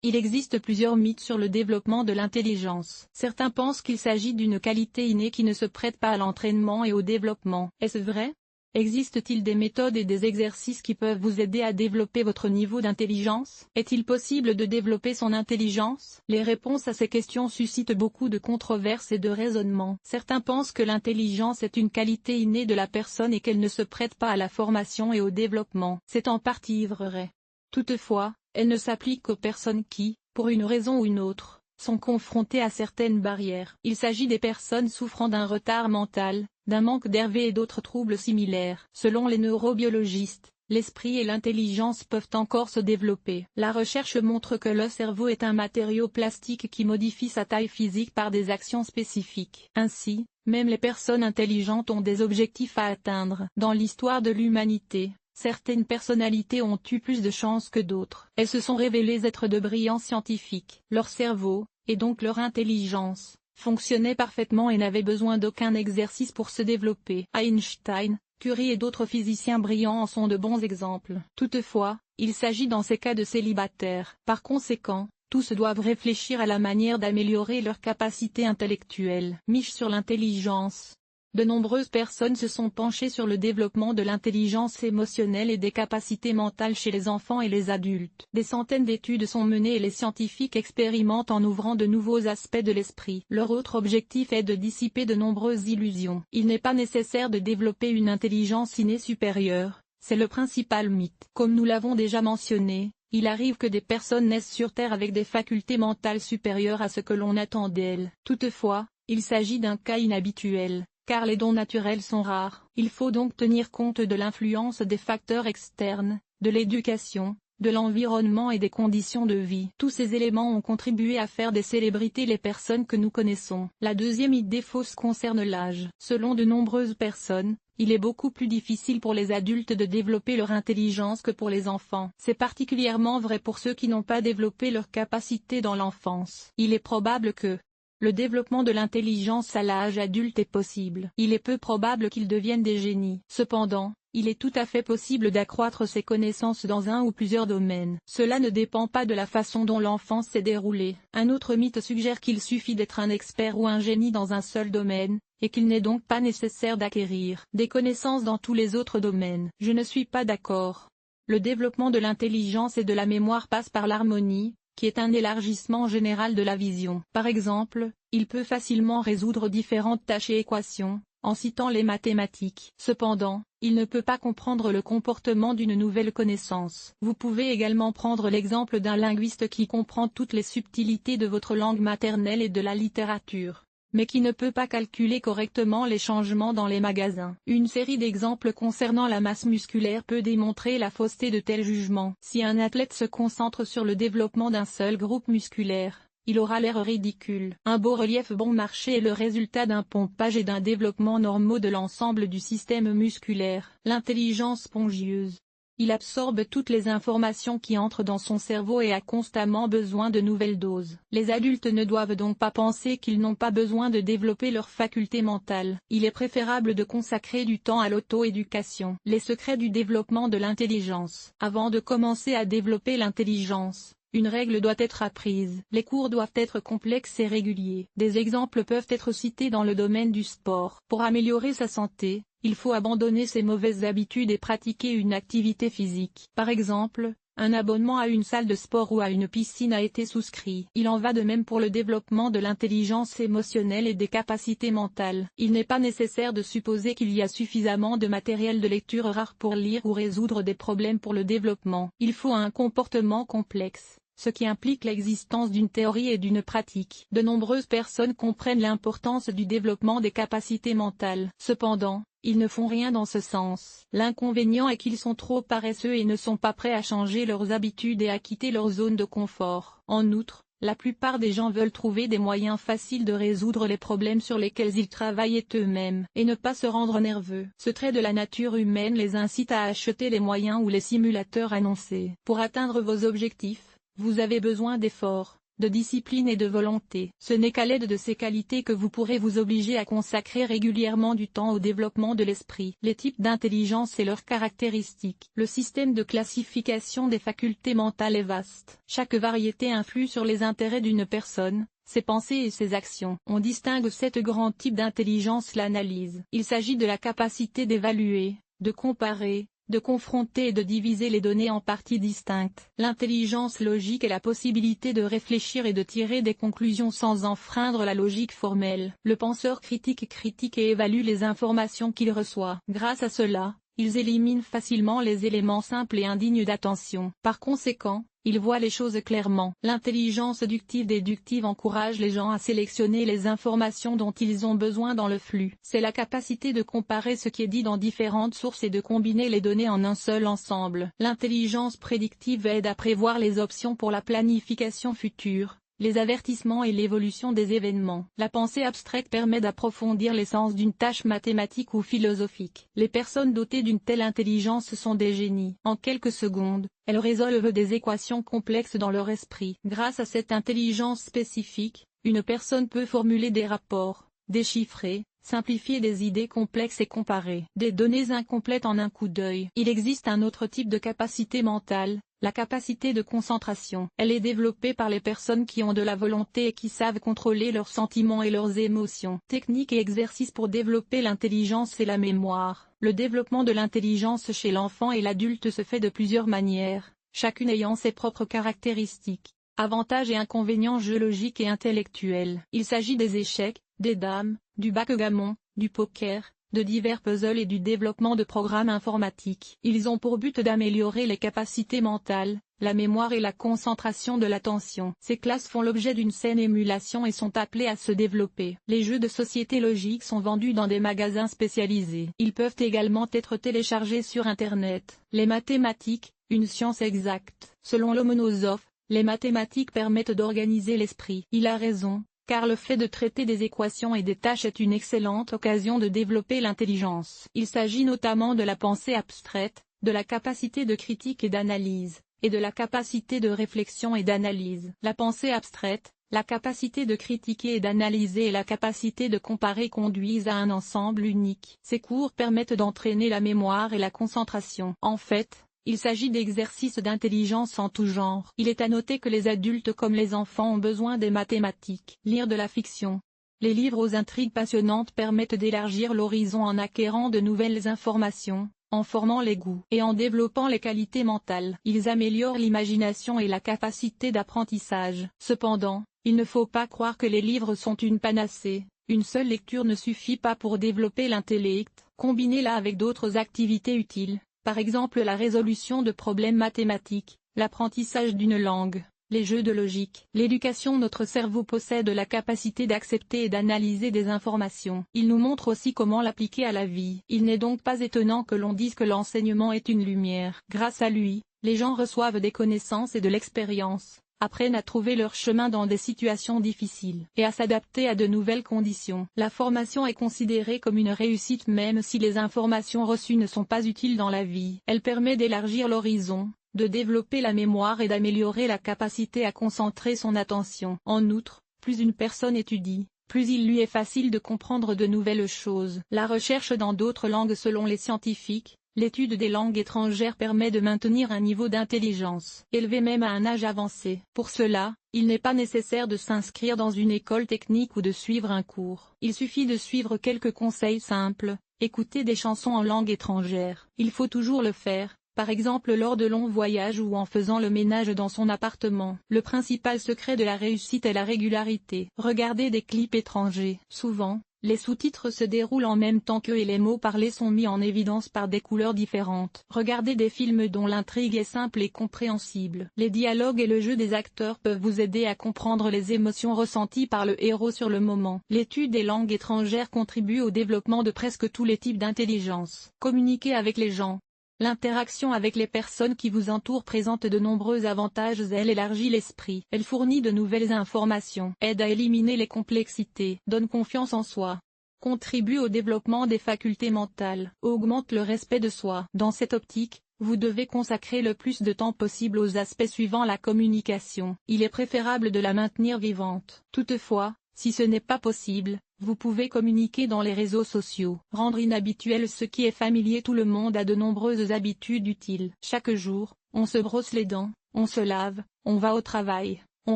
Il existe plusieurs mythes sur le développement de l'intelligence. Certains pensent qu'il s'agit d'une qualité innée qui ne se prête pas à l'entraînement et au développement. Est-ce vrai? Existe-t-il des méthodes et des exercices qui peuvent vous aider à développer votre niveau d'intelligence? Est-il possible de développer son intelligence? Les réponses à ces questions suscitent beaucoup de controverses et de raisonnements. Certains pensent que l'intelligence est une qualité innée de la personne et qu'elle ne se prête pas à la formation et au développement. C'est en partie vrai. Toutefois, elle ne s'applique qu'aux personnes qui, pour une raison ou une autre, sont confrontées à certaines barrières. Il s'agit des personnes souffrant d'un retard mental, d'un manque d'RV et d'autres troubles similaires. Selon les neurobiologistes, l'esprit et l'intelligence peuvent encore se développer. La recherche montre que le cerveau est un matériau plastique qui modifie sa taille physique par des actions spécifiques. Ainsi, même les personnes intelligentes ont des objectifs à atteindre. Dans l'histoire de l'humanité, certaines personnalités ont eu plus de chance que d'autres. Elles se sont révélées être de brillants scientifiques. Leur cerveau, et donc leur intelligence, fonctionnait parfaitement et n'avait besoin d'aucun exercice pour se développer. Einstein, Curie et d'autres physiciens brillants en sont de bons exemples. Toutefois, il s'agit dans ces cas de célibataires. Par conséquent, tous doivent réfléchir à la manière d'améliorer leurs capacités intellectuelles. Miche sur l'intelligence. De nombreuses personnes se sont penchées sur le développement de l'intelligence émotionnelle et des capacités mentales chez les enfants et les adultes. Des centaines d'études sont menées et les scientifiques expérimentent en ouvrant de nouveaux aspects de l'esprit. Leur autre objectif est de dissiper de nombreuses illusions. Il n'est pas nécessaire de développer une intelligence innée supérieure, c'est le principal mythe. Comme nous l'avons déjà mentionné, il arrive que des personnes naissent sur Terre avec des facultés mentales supérieures à ce que l'on attend d'elles. Toutefois, il s'agit d'un cas inhabituel, car les dons naturels sont rares. Il faut donc tenir compte de l'influence des facteurs externes, de l'éducation, de l'environnement et des conditions de vie. Tous ces éléments ont contribué à faire des célébrités les personnes que nous connaissons. La deuxième idée fausse concerne l'âge. Selon de nombreuses personnes, il est beaucoup plus difficile pour les adultes de développer leur intelligence que pour les enfants. C'est particulièrement vrai pour ceux qui n'ont pas développé leurs capacités dans l'enfance. Il est probable que le développement de l'intelligence à l'âge adulte est possible. Il est peu probable qu'ils deviennent des génies. Cependant, il est tout à fait possible d'accroître ses connaissances dans un ou plusieurs domaines. Cela ne dépend pas de la façon dont l'enfance s'est déroulée. Un autre mythe suggère qu'il suffit d'être un expert ou un génie dans un seul domaine, et qu'il n'est donc pas nécessaire d'acquérir des connaissances dans tous les autres domaines. Je ne suis pas d'accord. Le développement de l'intelligence et de la mémoire passe par l'harmonie, qui est un élargissement général de la vision. Par exemple, il peut facilement résoudre différentes tâches et équations, en citant les mathématiques. Cependant, il ne peut pas comprendre le comportement d'une nouvelle connaissance. Vous pouvez également prendre l'exemple d'un linguiste qui comprend toutes les subtilités de votre langue maternelle et de la littérature, mais qui ne peut pas calculer correctement les changements dans les magasins. Une série d'exemples concernant la masse musculaire peut démontrer la fausseté de tels jugements. Si un athlète se concentre sur le développement d'un seul groupe musculaire, il aura l'air ridicule. Un beau relief bon marché est le résultat d'un pompage et d'un développement normaux de l'ensemble du système musculaire. L'intelligence spongieuse. Il absorbe toutes les informations qui entrent dans son cerveau et a constamment besoin de nouvelles doses. Les adultes ne doivent donc pas penser qu'ils n'ont pas besoin de développer leurs facultés mentales. Il est préférable de consacrer du temps à l'auto-éducation. Les secrets du développement de l'intelligence. Avant de commencer à développer l'intelligence, une règle doit être apprise. Les cours doivent être complexes et réguliers. Des exemples peuvent être cités dans le domaine du sport. Pour améliorer sa santé, il faut abandonner ses mauvaises habitudes et pratiquer une activité physique. Par exemple, un abonnement à une salle de sport ou à une piscine a été souscrit. Il en va de même pour le développement de l'intelligence émotionnelle et des capacités mentales. Il n'est pas nécessaire de supposer qu'il y a suffisamment de matériel de lecture rare pour lire ou résoudre des problèmes pour le développement. Il faut un comportement complexe, ce qui implique l'existence d'une théorie et d'une pratique. De nombreuses personnes comprennent l'importance du développement des capacités mentales. Cependant, ils ne font rien dans ce sens. L'inconvénient est qu'ils sont trop paresseux et ne sont pas prêts à changer leurs habitudes et à quitter leur zone de confort. En outre, la plupart des gens veulent trouver des moyens faciles de résoudre les problèmes sur lesquels ils travaillent eux-mêmes, et ne pas se rendre nerveux. Ce trait de la nature humaine les incite à acheter les moyens ou les simulateurs annoncés. Pour atteindre vos objectifs, vous avez besoin d'efforts, de discipline et de volonté. Ce n'est qu'à l'aide de ces qualités que vous pourrez vous obliger à consacrer régulièrement du temps au développement de l'esprit. Les types d'intelligence et leurs caractéristiques. Le système de classification des facultés mentales est vaste. Chaque variété influe sur les intérêts d'une personne, ses pensées et ses actions. On distingue 7 grands types d'intelligence. L'analyse. Il s'agit de la capacité d'évaluer, de comparer, de confronter et de diviser les données en parties distinctes. L'intelligence logique est la possibilité de réfléchir et de tirer des conclusions sans enfreindre la logique formelle. Le penseur critique et évalue les informations qu'il reçoit. Grâce à cela, ils éliminent facilement les éléments simples et indignes d'attention. Par conséquent, ils voient les choses clairement. L'intelligence déductive encourage les gens à sélectionner les informations dont ils ont besoin dans le flux. C'est la capacité de comparer ce qui est dit dans différentes sources et de combiner les données en un seul ensemble. L'intelligence prédictive aide à prévoir les options pour la planification future, les avertissements et l'évolution des événements. La pensée abstraite permet d'approfondir l'essence d'une tâche mathématique ou philosophique. Les personnes dotées d'une telle intelligence sont des génies. En quelques secondes, elles résolvent des équations complexes dans leur esprit. Grâce à cette intelligence spécifique, une personne peut formuler des rapports, déchiffrer, simplifier des idées complexes et comparer des données incomplètes en un coup d'œil. Il existe un autre type de capacité mentale, la capacité de concentration. Elle est développée par les personnes qui ont de la volonté et qui savent contrôler leurs sentiments et leurs émotions. Techniques et exercices pour développer l'intelligence et la mémoire. Le développement de l'intelligence chez l'enfant et l'adulte se fait de plusieurs manières, chacune ayant ses propres caractéristiques, avantages et inconvénients géologiques et intellectuels. Il s'agit des échecs, des dames, du backgammon, du poker, de divers puzzles et du développement de programmes informatiques. Ils ont pour but d'améliorer les capacités mentales, la mémoire et la concentration de l'attention. Ces classes font l'objet d'une saine émulation et sont appelées à se développer. Les jeux de société logique sont vendus dans des magasins spécialisés. Ils peuvent également être téléchargés sur Internet. Les mathématiques, une science exacte. Selon Lomonosov, les mathématiques permettent d'organiser l'esprit. Il a raison, car le fait de traiter des équations et des tâches est une excellente occasion de développer l'intelligence. Il s'agit notamment de la pensée abstraite, de la capacité de critique et d'analyse, et de la capacité de réflexion et d'analyse. La pensée abstraite, la capacité de critiquer et d'analyser et la capacité de comparer conduisent à un ensemble unique. Ces cours permettent d'entraîner la mémoire et la concentration. En fait, il s'agit d'exercices d'intelligence en tout genre. Il est à noter que les adultes comme les enfants ont besoin des mathématiques. Lire de la fiction. Les livres aux intrigues passionnantes permettent d'élargir l'horizon en acquérant de nouvelles informations, en formant les goûts et en développant les qualités mentales. Ils améliorent l'imagination et la capacité d'apprentissage. Cependant, il ne faut pas croire que les livres sont une panacée. Une seule lecture ne suffit pas pour développer l'intellect. Combinez-la avec d'autres activités utiles. Par exemple la résolution de problèmes mathématiques, l'apprentissage d'une langue, les jeux de logique. L'éducation. Notre cerveau possède la capacité d'accepter et d'analyser des informations. Il nous montre aussi comment l'appliquer à la vie. Il n'est donc pas étonnant que l'on dise que l'enseignement est une lumière. Grâce à lui, les gens reçoivent des connaissances et de l'expérience, apprennent à trouver leur chemin dans des situations difficiles et à s'adapter à de nouvelles conditions. La formation est considérée comme une réussite même si les informations reçues ne sont pas utiles dans la vie. Elle permet d'élargir l'horizon, de développer la mémoire et d'améliorer la capacité à concentrer son attention. En outre, plus une personne étudie, plus il lui est facile de comprendre de nouvelles choses. La recherche dans d'autres langues. Selon les scientifiques, l'étude des langues étrangères permet de maintenir un niveau d'intelligence élevé même à un âge avancé. Pour cela, il n'est pas nécessaire de s'inscrire dans une école technique ou de suivre un cours. Il suffit de suivre quelques conseils simples, écouter des chansons en langue étrangère. Il faut toujours le faire, par exemple lors de longs voyages ou en faisant le ménage dans son appartement. Le principal secret de la réussite est la régularité. Regardez des clips étrangers. Souvent, les sous-titres se déroulent en même temps qu'eux et les mots parlés sont mis en évidence par des couleurs différentes. Regardez des films dont l'intrigue est simple et compréhensible. Les dialogues et le jeu des acteurs peuvent vous aider à comprendre les émotions ressenties par le héros sur le moment. L'étude des langues étrangères contribue au développement de presque tous les types d'intelligence. Communiquer avec les gens. L'interaction avec les personnes qui vous entourent présente de nombreux avantages. Elle élargit l'esprit. Elle fournit de nouvelles informations. Aide à éliminer les complexités. Donne confiance en soi. Contribue au développement des facultés mentales. Augmente le respect de soi. Dans cette optique, vous devez consacrer le plus de temps possible aux aspects suivant la communication. Il est préférable de la maintenir vivante. Toutefois, si ce n'est pas possible, vous pouvez communiquer dans les réseaux sociaux. Rendre inhabituel ce qui est familier. Tout le monde a de nombreuses habitudes utiles. Chaque jour, on se brosse les dents, on se lave, on va au travail, on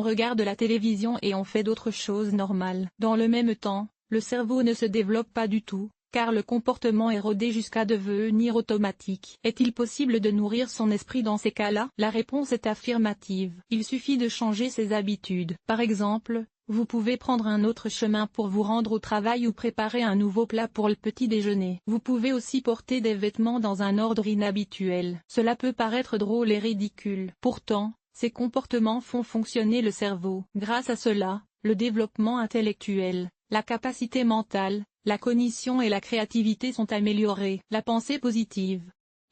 regarde la télévision et on fait d'autres choses normales. Dans le même temps, le cerveau ne se développe pas du tout, car le comportement est rodé jusqu'à devenir automatique. Est-il possible de nourrir son esprit dans ces cas-là? La réponse est affirmative. Il suffit de changer ses habitudes. Par exemple, vous pouvez prendre un autre chemin pour vous rendre au travail ou préparer un nouveau plat pour le petit déjeuner. Vous pouvez aussi porter des vêtements dans un ordre inhabituel. Cela peut paraître drôle et ridicule. Pourtant, ces comportements font fonctionner le cerveau. Grâce à cela, le développement intellectuel, la capacité mentale, la cognition et la créativité sont améliorées. La pensée positive.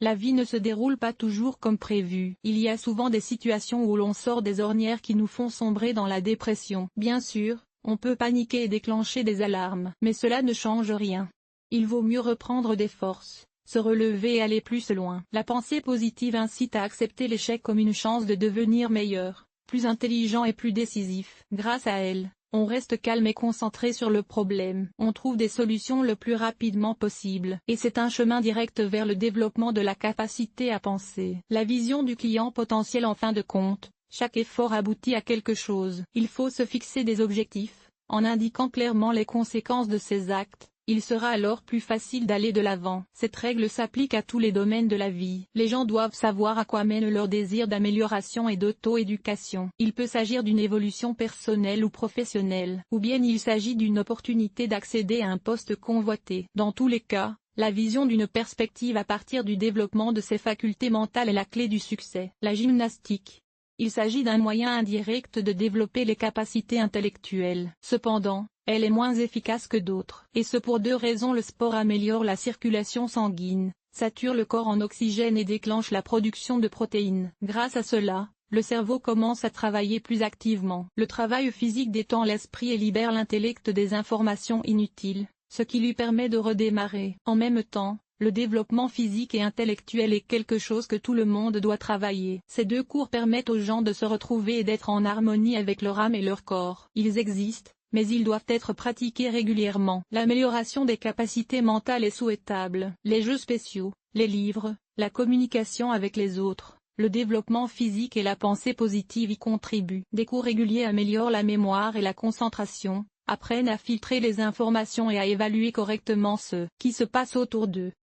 La vie ne se déroule pas toujours comme prévu. Il y a souvent des situations où l'on sort des ornières qui nous font sombrer dans la dépression. Bien sûr, on peut paniquer et déclencher des alarmes. Mais cela ne change rien. Il vaut mieux reprendre des forces, se relever et aller plus loin. La pensée positive incite à accepter l'échec comme une chance de devenir meilleur, plus intelligent et plus décisif. Grâce à elle, on reste calme et concentré sur le problème. On trouve des solutions le plus rapidement possible. Et c'est un chemin direct vers le développement de la capacité à penser. La vision du client potentiel. En fin de compte, chaque effort aboutit à quelque chose. Il faut se fixer des objectifs, en indiquant clairement les conséquences de ses actes. Il sera alors plus facile d'aller de l'avant. Cette règle s'applique à tous les domaines de la vie. Les gens doivent savoir à quoi mène leur désir d'amélioration et d'auto-éducation. Il peut s'agir d'une évolution personnelle ou professionnelle, ou bien il s'agit d'une opportunité d'accéder à un poste convoité. Dans tous les cas, la vision d'une perspective à partir du développement de ses facultés mentales est la clé du succès. La gymnastique. Il s'agit d'un moyen indirect de développer les capacités intellectuelles. Cependant, elle est moins efficace que d'autres. Et ce pour deux raisons. Le sport améliore la circulation sanguine, sature le corps en oxygène et déclenche la production de protéines. Grâce à cela, le cerveau commence à travailler plus activement. Le travail physique détend l'esprit et libère l'intellect des informations inutiles, ce qui lui permet de redémarrer. En même temps, le développement physique et intellectuel est quelque chose que tout le monde doit travailler. Ces deux cours permettent aux gens de se retrouver et d'être en harmonie avec leur âme et leur corps. Ils existent, mais ils doivent être pratiqués régulièrement. L'amélioration des capacités mentales est souhaitable. Les jeux spéciaux, les livres, la communication avec les autres, le développement physique et la pensée positive y contribuent. Des cours réguliers améliorent la mémoire et la concentration, apprennent à filtrer les informations et à évaluer correctement ce qui se passe autour d'eux.